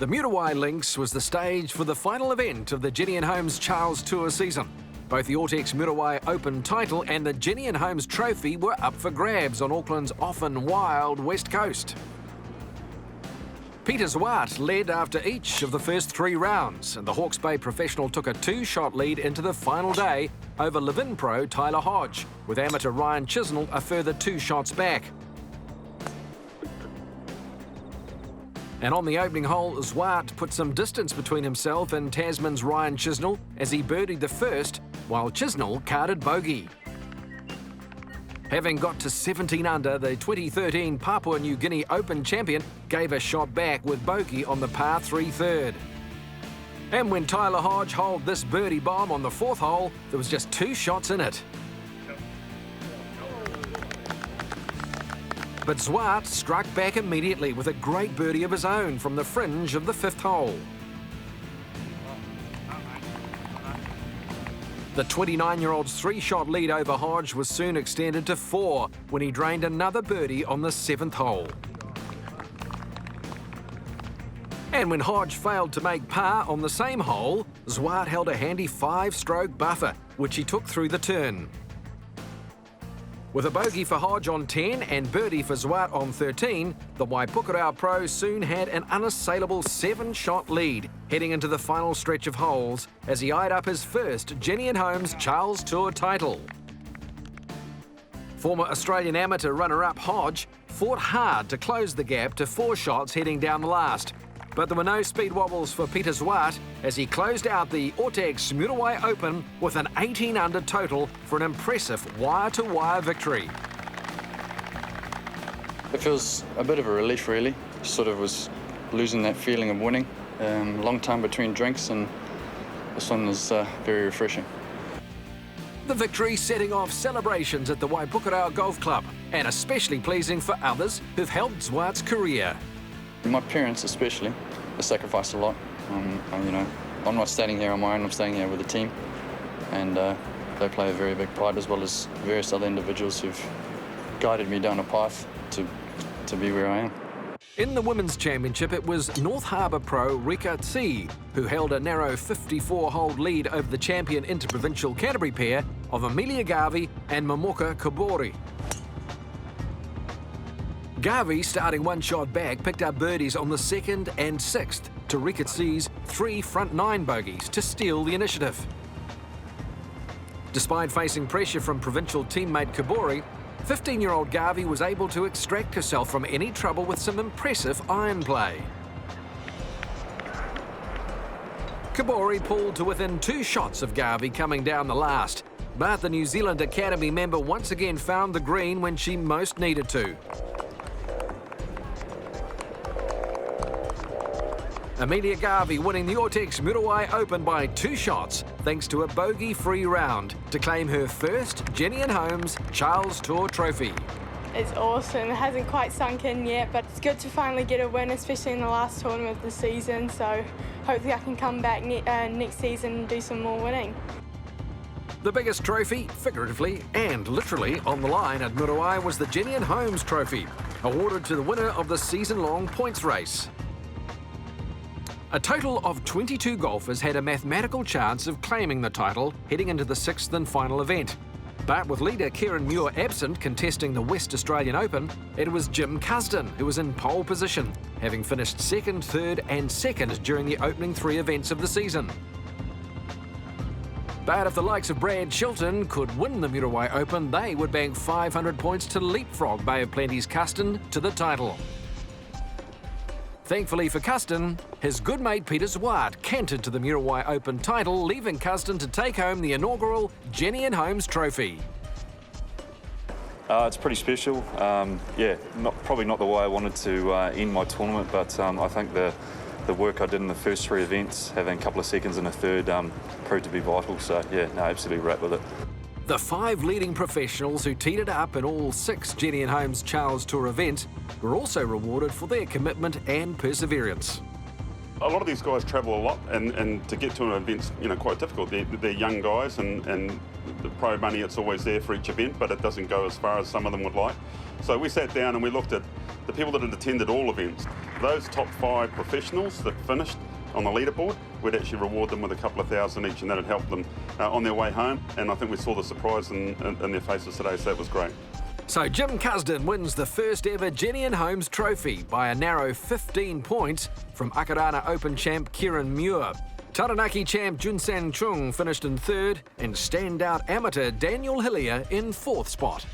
The Muriwai Links was the stage for the final event of the Jennian Holmes Charles Tour season. Both the Autex Muriwai Open title and the Jennian Holmes Trophy were up for grabs on Auckland's often wild west coast. Peter Zwart led after each of the first 3 rounds, and the Hawke's Bay professional took a 2-shot lead into the final day over Levin pro Tyler Hodge, with amateur Ryan Chisnell a further 2 shots back. And on the opening hole, Zwart put some distance between himself and Tasman's Ryan Chisnell as he birdied the first, while Chisnell carded bogey. Having got to 17 under, the 2013 Papua New Guinea Open champion gave a shot back with bogey on the par 3 third. And when Tyler Hodge holed this birdie bomb on the 4th hole, there was just 2 shots in it. But Zwart struck back immediately with a great birdie of his own from the fringe of the 5th hole. The 29-year-old's 3-shot lead over Hodge was soon extended to 4 when he drained another birdie on the 7th hole. And when Hodge failed to make par on the same hole, Zwart held a handy 5-stroke buffer, which he took through the turn. With a bogey for Hodge on 10 and birdie for Zwart on 13, the Waipukurau pro soon had an unassailable 7-shot lead heading into the final stretch of holes as he eyed up his first Jennian Holmes Charles Tour title. Former Australian amateur runner-up Hodge fought hard to close the gap to 4 shots heading down the last, but there were no speed wobbles for Peter Zwart as he closed out the Autex Muriwai Open with an 18 under total for an impressive wire-to-wire victory. It feels a bit of a relief, really. Sort of was losing that feeling of winning. Long time between drinks, and this one was very refreshing. The victory setting off celebrations at the Waipukurau Golf Club, and especially pleasing for others who've helped Zwart's career. My parents especially, they sacrificed a lot. I'm not standing here on my own, I'm staying here with the team. And they play a very big part, as well as various other individuals who've guided me down a path to be where I am. In the Women's Championship, it was North Harbour pro Rika Tsi who held a narrow 54-hole lead over the champion interprovincial Canterbury pair of Amelia Garvey and Momoka Kobori. Garvey, starting 1 shot back, picked up birdies on the 2nd and 6th to Rika Tsi's 3 front 9 bogeys to steal the initiative. Despite facing pressure from provincial teammate Kobori, 15-year-old Garvey was able to extract herself from any trouble with some impressive iron play. Kobori pulled to within 2 shots of Garvey coming down the last, but the New Zealand Academy member once again found the green when she most needed to. Amelia Garvey winning the Autex Muriwai Open by 2 shots thanks to a bogey-free round to claim her first Jennian Holmes Charles Tour trophy. It's awesome. It hasn't quite sunk in yet, but it's good to finally get a win, especially in the last tournament of the season. So hopefully I can come back next season and do some more winning. The biggest trophy, figuratively and literally, on the line at Muriwai was the Jennian Holmes Trophy, awarded to the winner of the season-long points race. A total of 22 golfers had a mathematical chance of claiming the title heading into the 6th and final event. But with leader Kieran Muir absent contesting the West Australian Open, it was Jim Cusden who was in pole position, having finished 2nd, 3rd and 2nd during the opening 3 events of the season. But if the likes of Brad Chilton could win the Muriwai Open, they would bank 500 points to leapfrog Bay of Plenty's Cusden to the title. Thankfully for Cusden, his good mate Peter Zwart cantered to the Muriwai Open title, leaving Cusden to take home the inaugural Jennian Holmes Trophy. It's pretty special. Probably not the way I wanted to end my tournament, but I think the work I did in the first 3 events, having a couple of seconds in the 3rd, proved to be vital. So yeah, no, absolutely wrapped with it. The 5 leading professionals who teed it up in all 6 Jennian Holmes Charles Tour events were also rewarded for their commitment and perseverance. A lot of these guys travel a lot, and to get to an event's quite difficult. They're young guys, and the pro money, it's always there for each event, but it doesn't go as far as some of them would like. So we sat down and we looked at the people that had attended all events. Those top 5 professionals that finished on the leaderboard, we'd actually reward them with a couple of thousand each, and that'd help them on their way home. And I think we saw the surprise in their faces today, so that was great. So Jim Cusden wins the first ever Jennian Holmes trophy by a narrow 15 points from Muriwai Open champ Kieran Muir. Taranaki champ Junsan Chung finished in 3rd, and standout amateur Daniel Hillier in 4th spot.